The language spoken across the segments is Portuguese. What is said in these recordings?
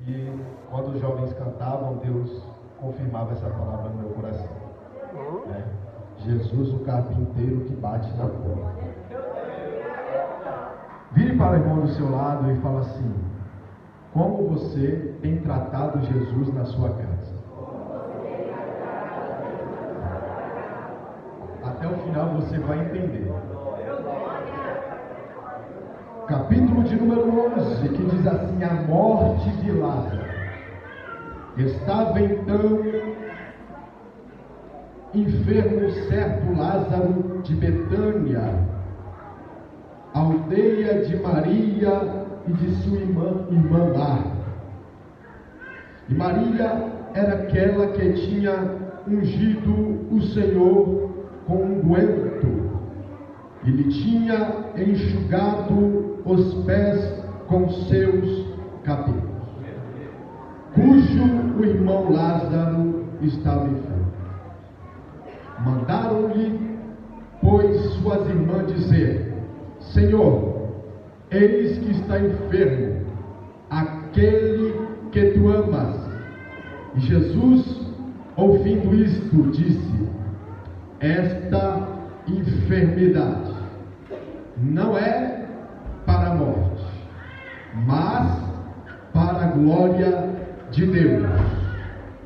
E quando os jovens cantavam, Deus confirmava essa palavra no meu coração. Jesus, o carpinteiro que bate na porta. Vire para o irmão do seu lado e fala assim: como você tem tratado Jesus na sua casa? Até o final você vai entender. Capítulo de número 11, que diz assim: a morte de Lázaro. Estava então enfermo certo Lázaro de Betânia, aldeia de Maria e de sua irmã Marta. E Maria era aquela que tinha ungido o Senhor com unguento e lhe tinha enxugado os pés com seus cabelos, cujo o irmão Lázaro estava enfermo. Mandaram-lhe, pois, suas irmãs dizer: Senhor, eis que está enfermo aquele que tu amas. E Jesus, ouvindo isto, disse: esta enfermidade não é para a morte, mas para a glória de Deus,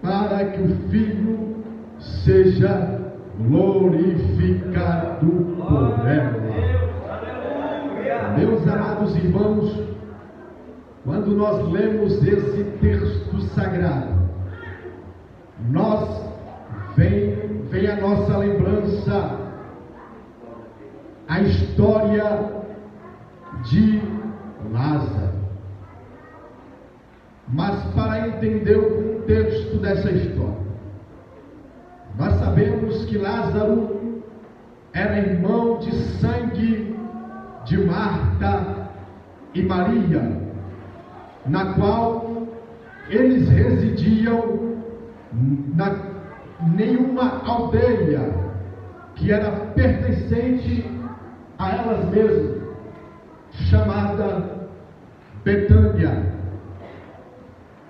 para que o Filho seja glorificado por ela. Meus amados irmãos, quando nós lemos esse texto sagrado, vem a nossa lembrança a história de Lázaro. Mas para entender o contexto dessa história, nós sabemos que Lázaro era irmão de sangue de Marta e Maria, na qual eles residiam nenhuma aldeia que era pertencente a elas mesmas, chamada Betânia.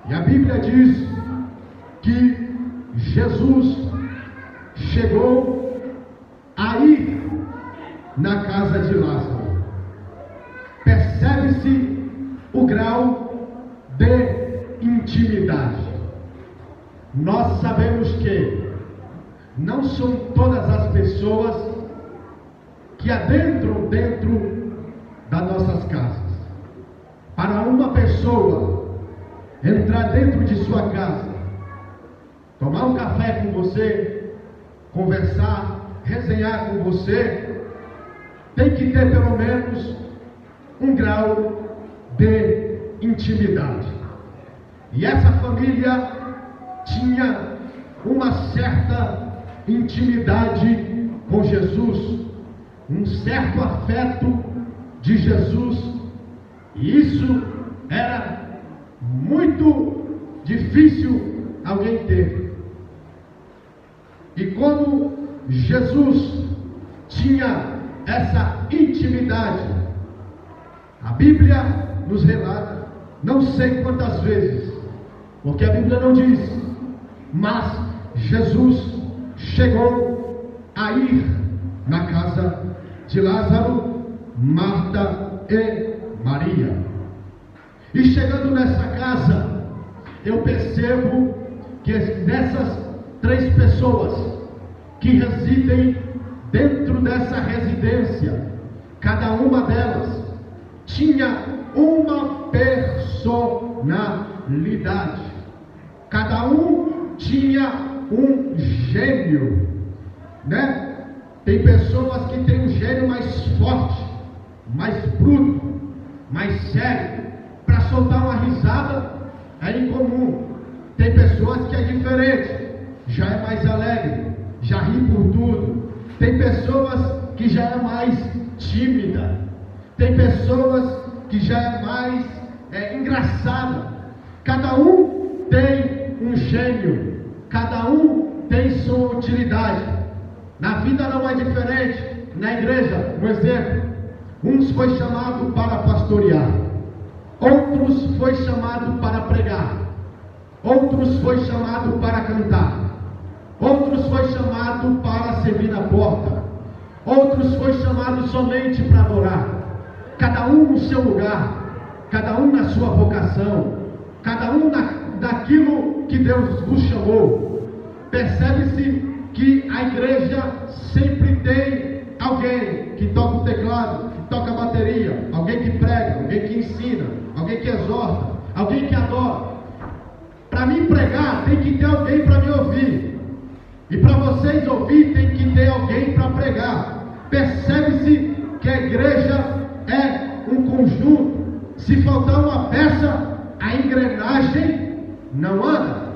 E a Bíblia diz que Jesus chegou a ir na casa de Lázaro. Percebe-se o grau de intimidade. Nós sabemos que não são todas as pessoas que adentram dentro das nossas casas. Para uma pessoa entrar dentro de sua casa, tomar um café com você, conversar, resenhar com você, tem que ter pelo menos um grau de intimidade. E essa família tinha uma certa intimidade com Jesus, um certo afeto de Jesus, e isso era muito difícil alguém ter. E como Jesus tinha essa intimidade, a Bíblia nos relata, não sei quantas vezes, porque a Bíblia não diz, mas Jesus chegou a ir na casa de Lázaro, Marta e Maria. E chegando nessa casa, eu percebo que dessas três pessoas que residem dentro dessa residência, cada uma delas tinha uma personalidade. Cada um tinha um gênio, né? Tem pessoas que têm um gênio mais forte, mais bruto, mais sério. Para soltar uma risada é incomum. Tem pessoas que é diferente, já é mais alegre, já ri por tudo. Tem pessoas que já é mais tímida. Tem pessoas que já é mais engraçada. Cada um tem um gênio, cada um tem sua utilidade. Na vida não é diferente. Na igreja, um exemplo: uns foi chamado para pastorear, outros foi chamado para pregar, pregar, outros foi chamado para cantar, outros foi chamado para servir na porta, outros foi chamado somente para adorar. Cada um no seu lugar, cada um na sua vocação, cada um daquilo que Deus nos chamou. Percebe-se que a igreja sempre tem alguém que toca o teclado, que toca a bateria, alguém que prega, alguém que ensina, alguém que exorta, alguém que adora. Para mim pregar, tem que ter alguém para me ouvir, e para vocês ouvir, tem que ter alguém para pregar. Percebe-se que a igreja é um conjunto. Se faltar uma peça, a engrenagem não anda.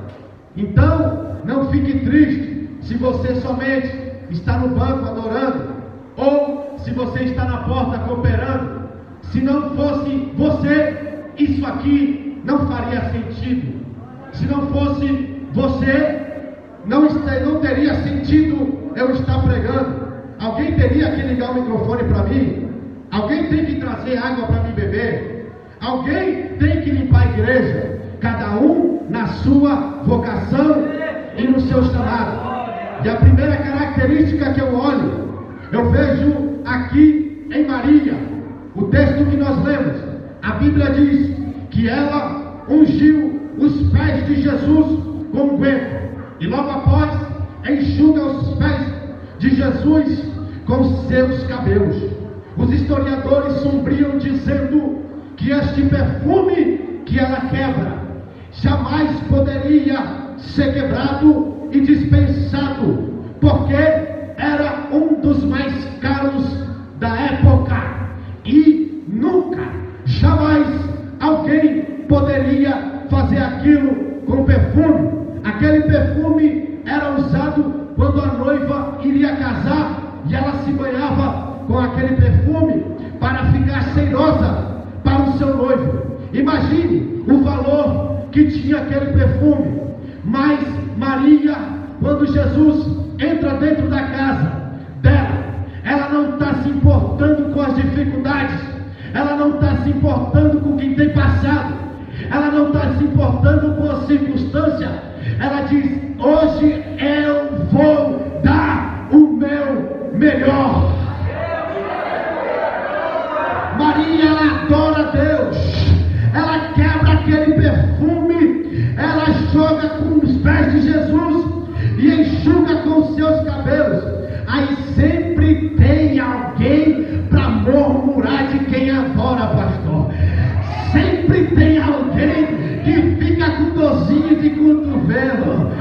Então, não fique triste se você somente está no banco adorando, ou se você está na porta cooperando. Se não fosse você, isso aqui não faria sentido. Se não fosse você, não teria sentido eu estar pregando. Alguém teria que ligar o microfone para mim, alguém tem que trazer água para mim beber, alguém tem que limpar a igreja. Cada um na sua vocação e no seu chamado. E a primeira característica que eu olho, eu vejo aqui em Maria, o texto que nós lemos. A Bíblia diz que ela ungiu os pés de Jesus com unguento, e logo após enxuga os pés de Jesus com seus cabelos. Os historiadores sombriam dizendo que este perfume que ela quebra jamais poderia ser quebrado e dispensado, porque era um dos mais caros da época, e nunca, jamais alguém poderia fazer aquilo com perfume. Aquele perfume era usado quando a noiva iria casar, e ela se banhava com aquele perfume para ficar cheirosa para o seu noivo. Imagine o valor que tinha aquele perfume. Mas Maria, quando Jesus entra dentro da casa dela, ela não está se importando com as dificuldades, ela não está se importando com quem tem passado, ela não está se importando com a circunstância. Ela diz: hoje eu vou dar o meu melhor. Maria, ela adora Deus, ela quebra aquele perfume, ela joga com os pés de Jesus e enxuga com os seus cabelos. Aí sempre tem alguém para murmurar de quem adora, pastor. Sempre tem alguém que fica com dorzinho de cotovelo.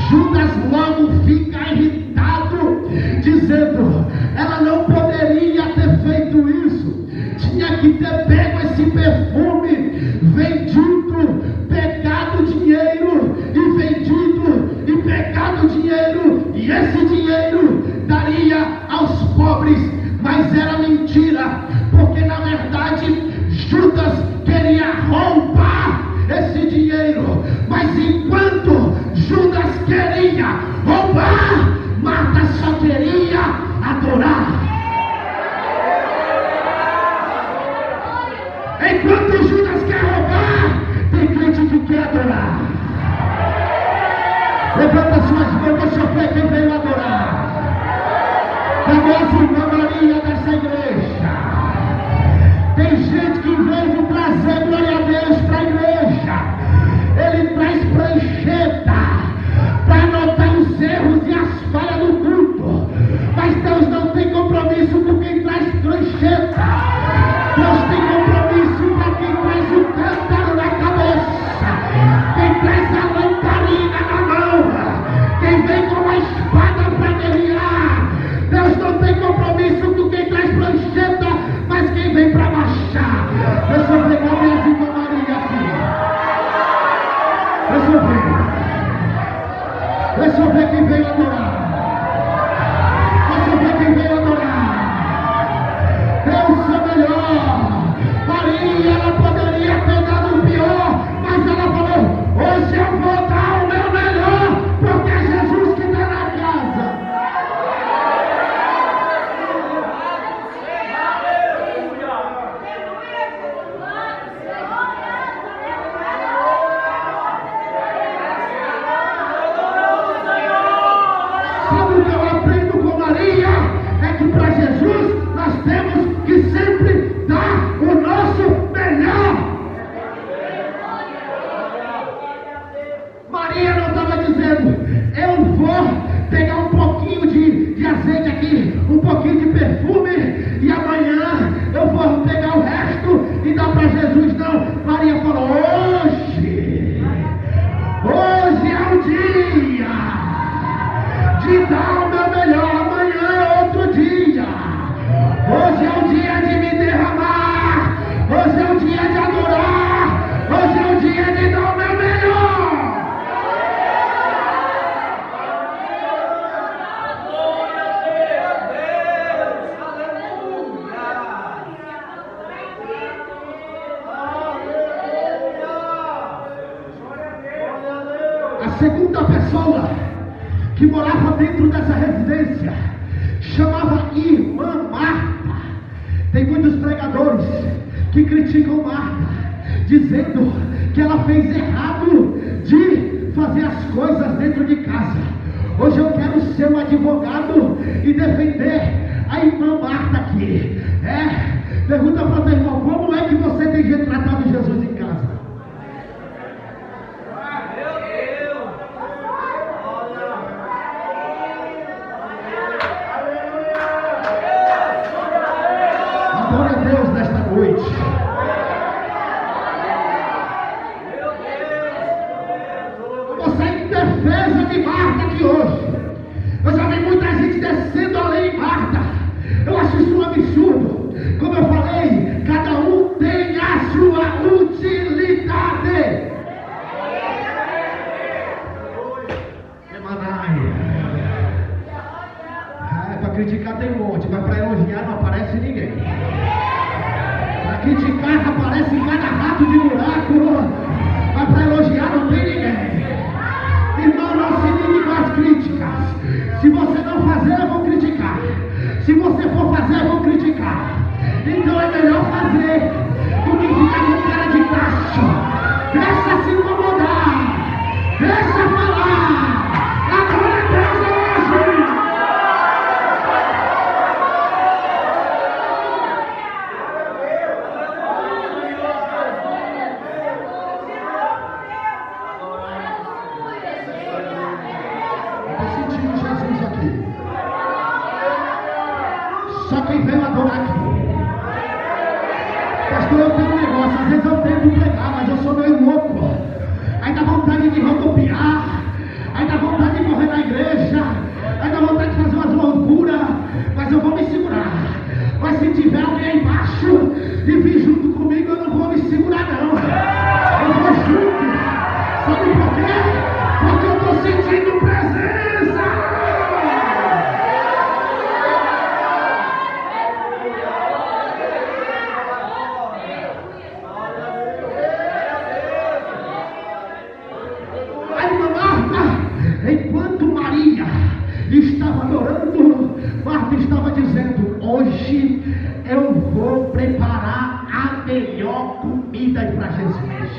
Judas logo fica irritado, dizendo: ela não poderia ter feito isso, tinha que ter pego esse perfume, vendido, pegado dinheiro e vendido e pegado dinheiro, e esse dinheiro daria aos pobres. Mas era mentira, porque na verdade Judas queria roubar esse dinheiro. Mas enquanto Judas queria roubar, Marta só queria adorar. Enquanto Judas quer roubar, tem crente que quer adorar. Levanta suas mãos, deixa eu ver quem veio adorar. Cadê essa irmã Maria dessa igreja? Tem gente que veio trazer glória a Deus para a igreja. Ele traz prancheta para anotar os erros e as falhas do culto. Mas Deus não tem compromisso com quem traz prancheta. Deus tem compromisso para quem traz o cântaro na cabeça, quem traz a lamparina na mão, quem vem com a espada para guerrear. Deus não tem compromisso com quem traz prancheta, mas quem vem para marchar. Deixa eu pegar minha irmã Maria aqui. Deixa eu ver quem veio adorar. Deixa eu ver quem veio adorar. Deus é melhor. Maria, ela poderia ter dado o pior, mas ela falou: hoje eu vou dar o meu melhor, porque é Jesus que está na casa. eu vou pegar um pouquinho de azeite aqui, um pouquinho de perfume, e amanhã eu vou pegar o resto e dar para Jesus. Não, Maria falou: hoje é o dia de dar o meu melhor, amanhã é outro dia. Hoje é o dia de me derramar, hoje é o dia de adorar, hoje é o dia de dar o meu melhor. A segunda pessoa que morava dentro dessa residência chamava Irmã Marta. Tem muitos pregadores que criticam Marta, dizendo que ela fez errado de fazer as coisas dentro de casa. Hoje eu quero ser um advogado e defender a Irmã Marta aqui. Pergunta para o teu irmão: como é que você tem retratado Jesus em casa? Você em defesa de Marta aqui hoje. Eu já vi muita gente descendo a lei em Marta. Eu acho isso um absurdo. Como eu falei, cada um tem a sua utilidade. Para criticar tem um monte, mas para elogiar não aparece ninguém. Para criticar aparece cada rato de buraco, mas para elogiar não tem ninguém. Irmão, não se ligue com as críticas. Se você não fazer, eu vou criticar. Se você for fazer, eu vou criticar. Então é melhor fazer do que ficar com cara de tacho. Deixa se incomodar, deixa falar. Agora Deus é hoje. Só quem veio adorar aqui. Pastor, eu tenho um negócio, às vezes eu tento pregar, mas eu sou meio louco. Aí dá vontade de rodopiar, aí dá vontade de correr na igreja, aí dá vontade de fazer umas loucuras, mas eu vou me segurar. Mas se tiver alguém aí embaixo e vir junto comigo, eu não vou me segurar não. Eu vou junto. Sabe por quê? Porque eu estou sentindo presença. Enquanto Maria estava adorando, Marta estava dizendo: hoje eu vou preparar a melhor comida para Jesus.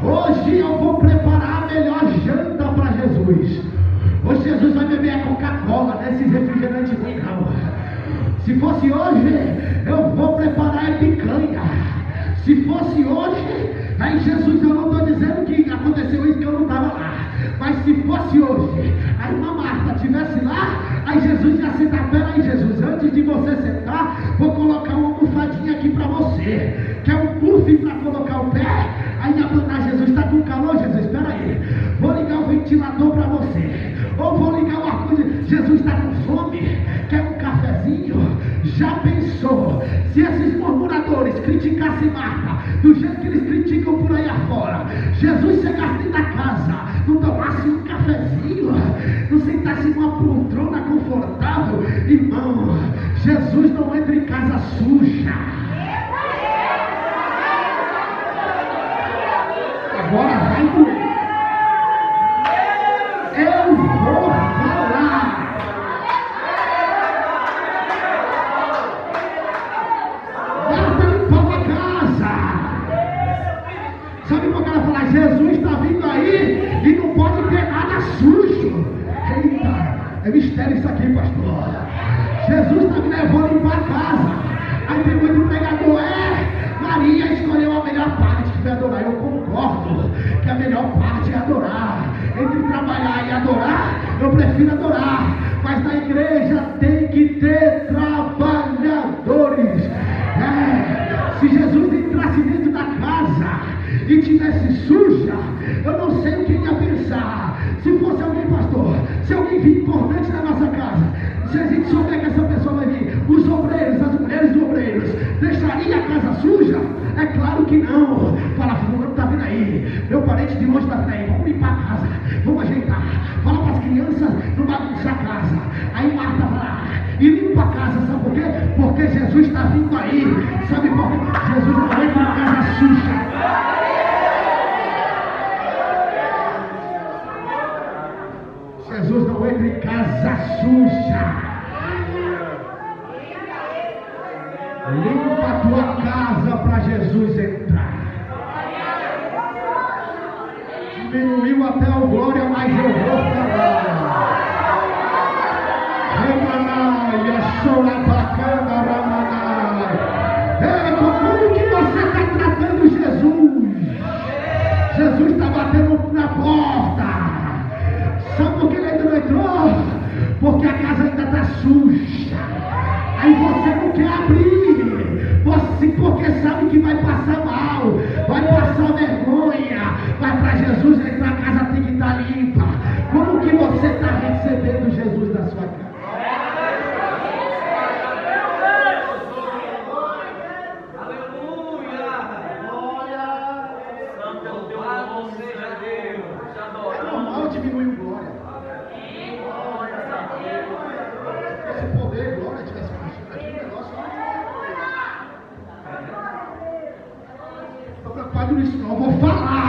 Hoje eu vou preparar a melhor janta para Jesus. Hoje Jesus vai beber a Coca-Cola, não é esses refrigerantes ruins não. Se fosse hoje, eu vou preparar a picanha. Se fosse hoje, aí Jesus, eu não estou dizendo que aconteceu isso, que eu não estava lá. Mas se fosse hoje, a irmã Marta estivesse lá, aí Jesus ia sentar. Peraí, Jesus, antes de você sentar, vou colocar uma almofadinha aqui para você. Quer um puff para colocar o pé? Aí ia mandar: Jesus, está com calor, Jesus? Peraí, vou ligar o ventilador para você. Ou vou ligar o ar-condicionado. Jesus está com fome? Quer um cafezinho? Já pensou se esses murmuradores criticassem Marta do jeito que eles criticam por aí afora? Jesus chegasse dentro da casa, não tomasse um cafezinho, não sentasse numa poltrona confortável? Irmão, Jesus não entra em casa suja. Agora vai doer. Eu vou falar. Marta limpava a casa. Sabe por que ela fala? Jesus está vindo aí e não pode ter nada sujo. Eita, é mistério isso aqui, pastor. Jesus está me levando limpar a casa. Aí tem muito pregador: Maria escolheu a melhor parte, que foi adorar. Eu concordo que a melhor parte é adorar. Entre trabalhar e adorar, vir adorar, mas na igreja tem que ter trabalhadores. Se Jesus entrasse dentro da casa e tivesse suja, eu não sei o que ele ia pensar. Se fosse alguém, pastor, se alguém vir importante na nossa casa, se a gente souber que essa pessoa vai vir, os obreiros, as mulheres e obreiros, deixaria a casa suja? É claro que não. Fala, fulano está vindo aí, meu parente de longe está vindo aí, vamos limpar a casa, vamos ajeitar. Fala para as crianças não bagunçar a casa. Aí Marta vai lá e limpa a casa, sabe por quê? Porque Jesus está vindo aí. Sabe por quê? Jesus não entra na casa suja. Jesus não entra em casa suja. Limpa a tua casa para Jesus entrar. Diminuiu até o glória, mas eu vou falar. Ramanaia, sola bacana, ramanaia. Como que você está tratando Jesus? Jesus está batendo na porta. Sabe por que ele ainda não entrou? Porque a casa ainda está suja. Aí você não quer abrir. Porque sabe que vai passar mal, vai passar vergonha. Mas para Jesus entrar, a casa tem que estar limpa. Como que você está recebendo Jesus na sua casa? Aleluia! Glória! Santo é o teu nome, seja Deus. É normal diminuir o glória. Se esse poder, glória, tivesse manchado aqui, o negócio não. Estou preocupado nisso, não. Eu vou falar.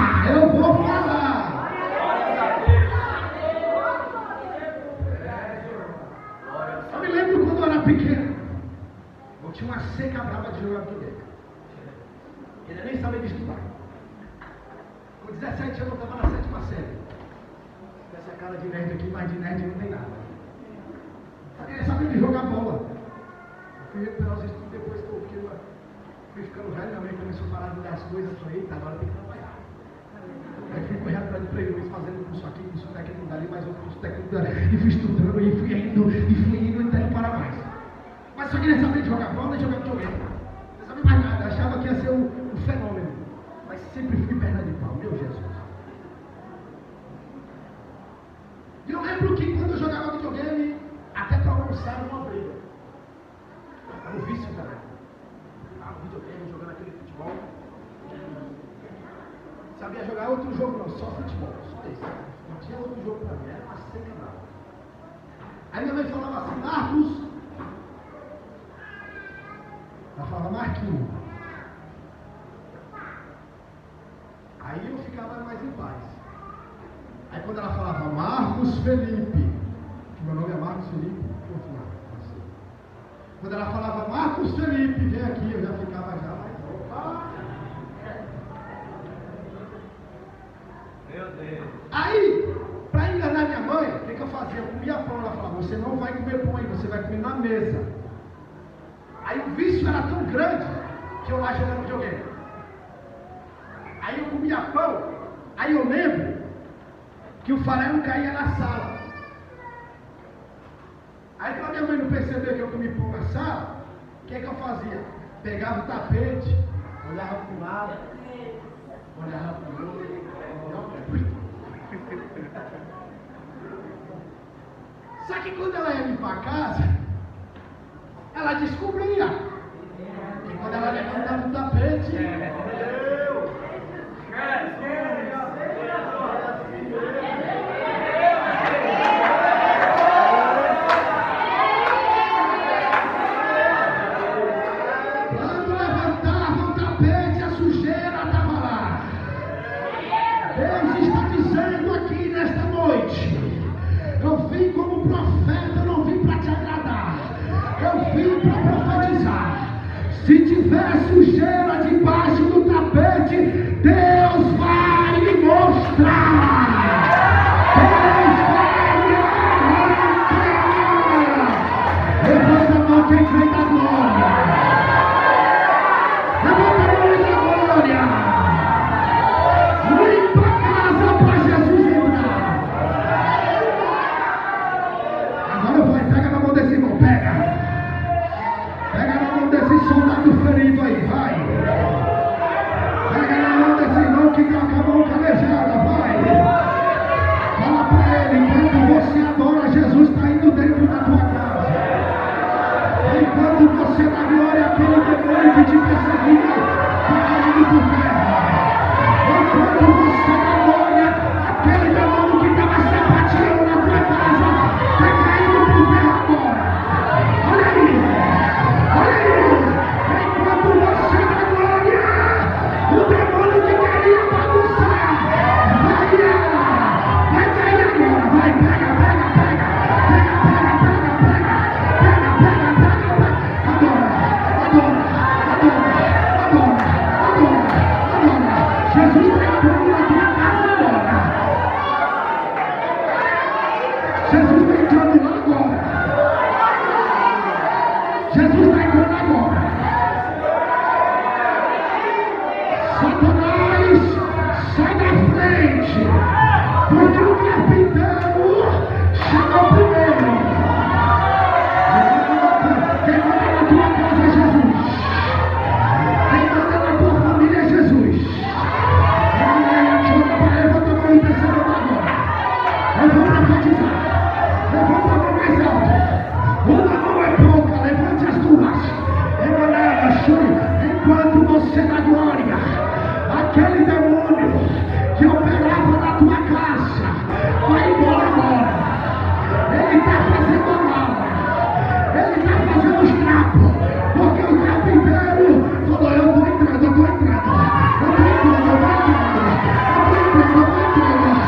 Eu me lembro quando eu era pequeno. Eu tinha uma seca brava de jogar videogame. Ele nem sabia de estudar. Com 17 anos eu estava na 7ª série. Essa cara de nerd aqui, mas de nerd não tem nada. Ele sabia de jogar bola. Eu fui recuperar os estudos depois que eu fui ficando velho. Minha mãe começou a parar de dar as coisas. Eu falei, eita, agora tem que trabalhar. Aí fui correr atrás de prejuízo, fazendo curso aqui, curso técnico dali, mais outro curso técnico dali. E fui estudando, e fui indo até não parar mais. Mas só queria saber de jogar bola e jogar videogame. Não sabia mais nada, achava que ia ser um fenômeno. Mas sempre fui perna de pau, meu Jesus. E eu lembro que quando eu jogava videogame, até para almoçar era uma briga. Era um vício também. Videogame, jogando aquele futebol. Sabia jogar outro jogo não, só futebol, só isso. Não tinha outro jogo para mim, era uma seca brava. Aí minha mãe falava assim, Marcos. Ela falava, Marquinhos. Aí eu ficava mais em paz. Aí quando ela falava, Marcos Felipe, que meu nome é Marcos Felipe, quando ela falava, Marcos Felipe, vem aqui, eu já ficava já mais, opa. Meu Deus. Aí, para enganar minha mãe, o que eu fazia? Eu comia pão, ela falava, você não vai comer pão aí, você vai comer na mesa. Aí o vício era tão grande, que eu lá jogando videogame. Aí eu comia pão, aí eu lembro que o farelo caía na sala. Aí para minha mãe não perceber que eu comi pão na sala, o que eu fazia? Pegava o tapete, olhava para um lado, olhava para o outro. Só que quando ela ia limpar a casa, ela descobria. E quando ela levantava o tapete, quando levantava o tapete, a sujeira estava lá. Deus está dizendo aqui nesta noite, eu vim como profeta, eu não vim para te agradar, eu vim para profetizar. Se tiver sujeira debaixo do tapete, Deus vai lhe mostrar. Deus vai lhe arrancar. Levanta a mão quem crê da glória. Levanta a mão da glória. Limpa a casa para Jesus entrar. frente, porque o carpinteiro chegou primeiro. Quem manda na tua casa é Jesus. Quem manda na tua família é Jesus. Levanta a mão e desce a mão agora. Eu vou profetizar. Levanta a mão mais alto. Uma mão é pouca, levante as duas. Enquanto você dá glória, aquele demônio que operava na tua casa vai embora agora. Ele está fazendo a mala, ele está fazendo os trapos, porque o carpinteiro falou: eu estou entrando, eu estou entrando, eu estou entrando, eu estou entrando, eu estou entrando, eu estou entrando.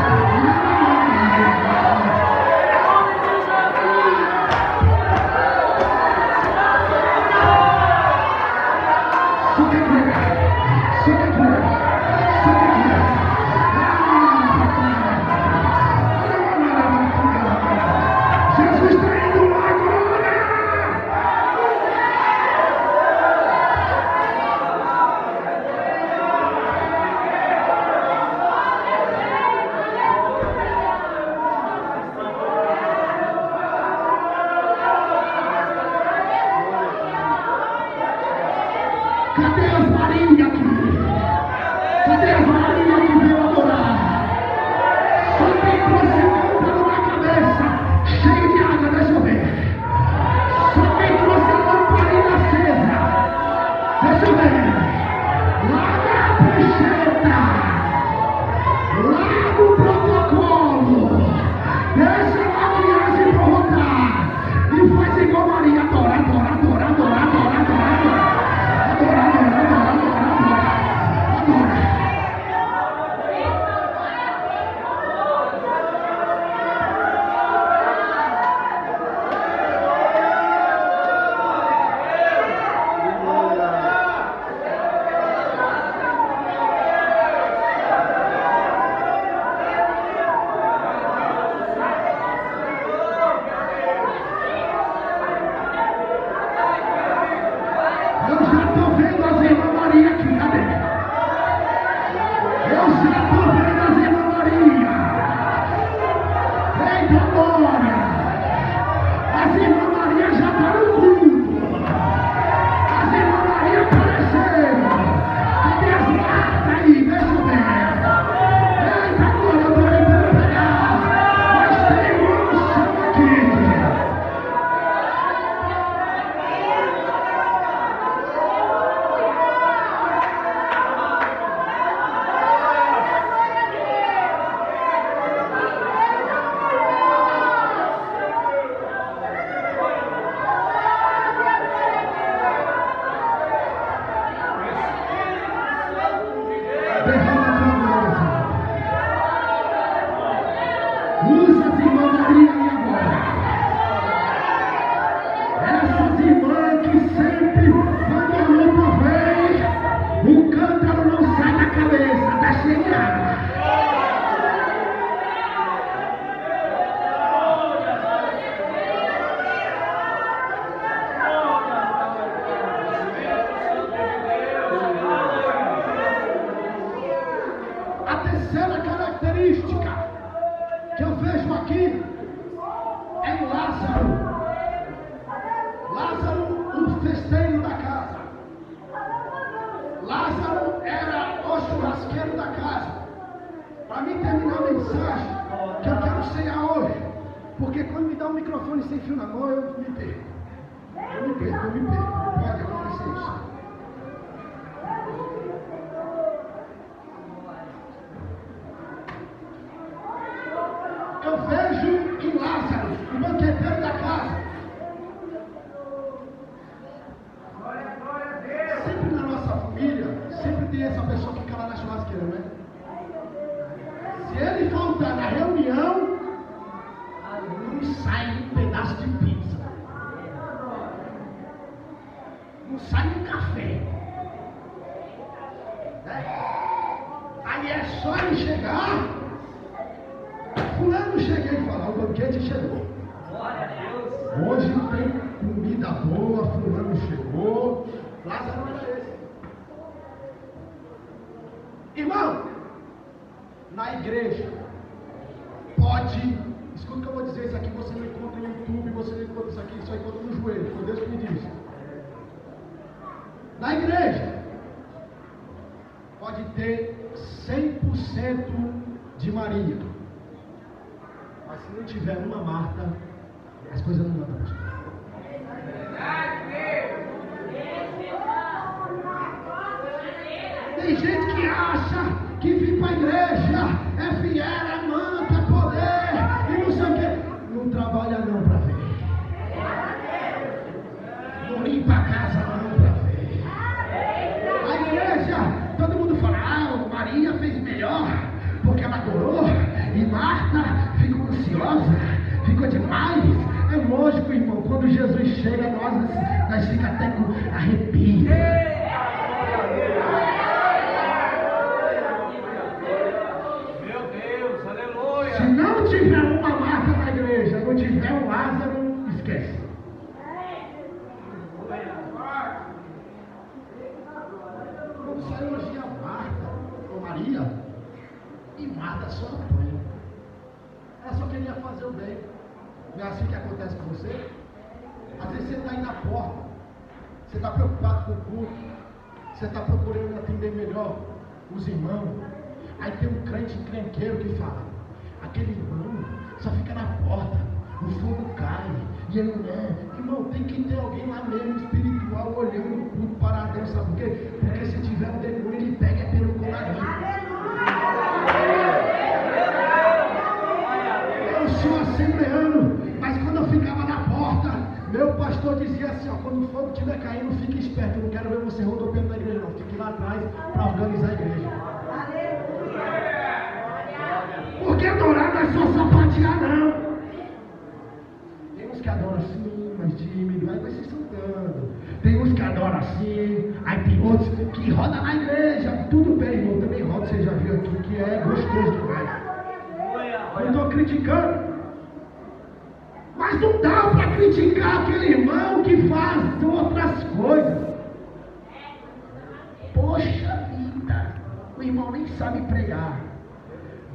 Jesus está indo lá agora! Cadê as Maria aqui? Cadê as Maria que veio adorar? Só quem trouxe lâmpada na cabeça, cheio de água, deixa eu ver. Só quem trouxe a lamparina acesa, deixa eu ver. Larga a prancheta, larga o protocolo, deixa a criança provocar e faz igual Maria, adora, adora, adora, adora, adora, adora, adora. Aí é só ele chegar. Fulano cheguei e falar, o banquete chegou. Glória a Deus. Hoje tem comida boa, fulano chegou. Lázaro era esse. Irmão, Na igreja, pode, escuta o que eu vou dizer, isso aqui você não encontra no YouTube, você não encontra isso aqui, só encontra no joelho, foi Deus que me disse. Na igreja, pode ter 100% de Maria, mas se não tiver uma Marta, as coisas não andam. Tem gente que acha que vir para a igreja é fiel, é manto, é poder e não sei o que. Não trabalha não para ver. Não limpa a casa não para ver. A igreja, todo mundo fala, Maria fez melhor, porque ela adorou, e Marta ficou ansiosa, ficou demais. É lógico, irmão, quando Jesus chega, nós ficamos até com arrepio. Se não tiver uma Marta na igreja, não tiver um Lázaro, esquece. Quando você elogia Marta ou Maria, e Marta só apanha. Ela só queria fazer o bem. Não é assim que acontece com você? Às vezes você está aí na porta, você está preocupado com o culto, você está procurando atender melhor os irmãos. Aí tem um crente encrenqueiro que fala, aquele irmão só fica na porta, o fogo cai, e ele não é. Irmão, tem que ter alguém lá mesmo espiritual olhando o culto paradão, sabe por quê? Porque se tiver um demônio, ele pega pelo colarinho. Eu sou assembleano, mas quando eu ficava na porta, meu pastor dizia assim, ó, quando o fogo estiver caindo, fique esperto, eu não quero ver você rodopiando na igreja não, fique lá atrás para organizar a igreja. Porque adorar não é só sapatear não. Tem uns que adoram assim, mais tímido, aí vai se soltando. Tem uns que adoram assim, aí tem outros que rodam na igreja. Tudo bem, irmão, também roda, você já viu aqui, que é gostoso demais. Eu estou criticando. Mas não dá para criticar aquele irmão que faz outras coisas. Poxa vida, o irmão nem sabe pregar.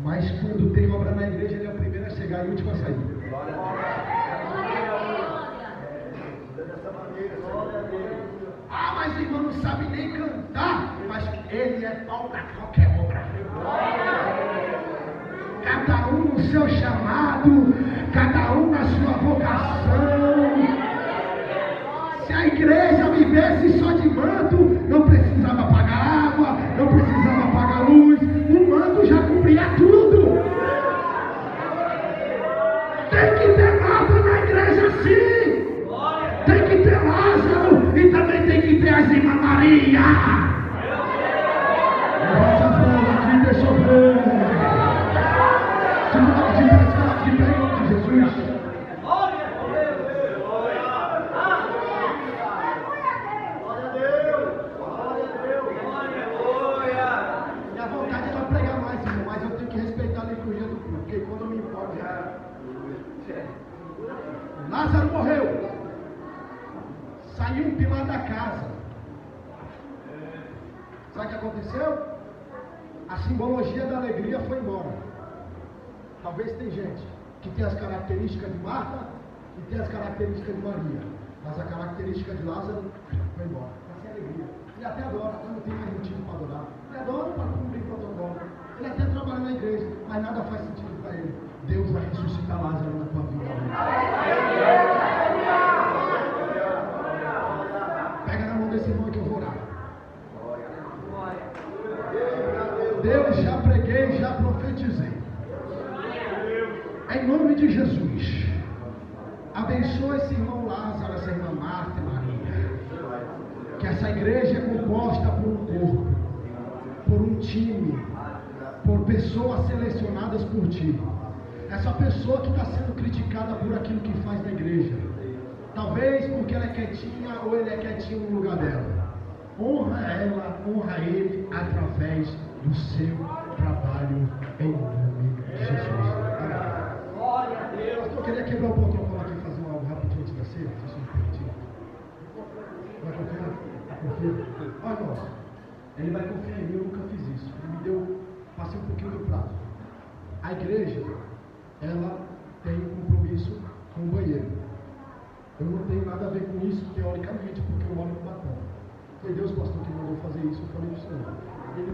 Mas quando tem obra na igreja, ele é o primeiro a chegar e o último a sair. Ah, mas o irmão não sabe nem cantar. Mas ele é pau para qualquer obra. Cada um no seu chamado, cada um na sua vocação. Se a igreja vivesse só de manto, não precisava pagar água, não precisava pagar luz. O manto já cobria tudo. Tem que ter Marta na igreja sim. Tem que ter Lázaro e também tem que ter as irmãs Maria. Nossa fogo aqui, deixa eu ver. Se não de pé, se de pé em nome de Jesus. Lázaro morreu, saiu um pilar da casa. Sabe o que aconteceu? A simbologia da alegria foi embora. Talvez tem gente que tem as características de Marta e tem as características de Maria, mas a característica de Lázaro foi embora. Essa é a alegria. Ele até adora, não tem mais motivo para adorar. Ele adora para cumprir protocolo. Ele até trabalha na igreja, mas nada faz sentido para ele. Deus vai ressuscitar Lázaro na tua vida. Pega na mão desse irmão que eu vou orar. Deus, já preguei, já profetizei. Em nome de Jesus, abençoa esse irmão Lázaro, essa irmã Marta e Maria. Que essa igreja é composta por um corpo, por um time, por pessoas selecionadas por ti. Essa pessoa que está sendo criticada por aquilo que faz na igreja, talvez porque ela é quietinha ou ele é quietinho no lugar dela. Honra ela, honra ele através do seu trabalho em nome de Jesus. Glória a Deus. Eu queria quebrar o protocolo aqui e fazer algo rapidinho antes da ceia, se você me permitir. Vai confiar? Confia. Olha, irmãos, ele vai confiar em mim, eu nunca fiz isso. Ele me deu, passei um pouquinho do prazo. A igreja, ela tem um compromisso com o banheiro. Eu não tenho nada a ver com isso teoricamente, porque eu moro no batom. Foi Deus, pastor, que mandou fazer isso, eu falei para o senhor. Ele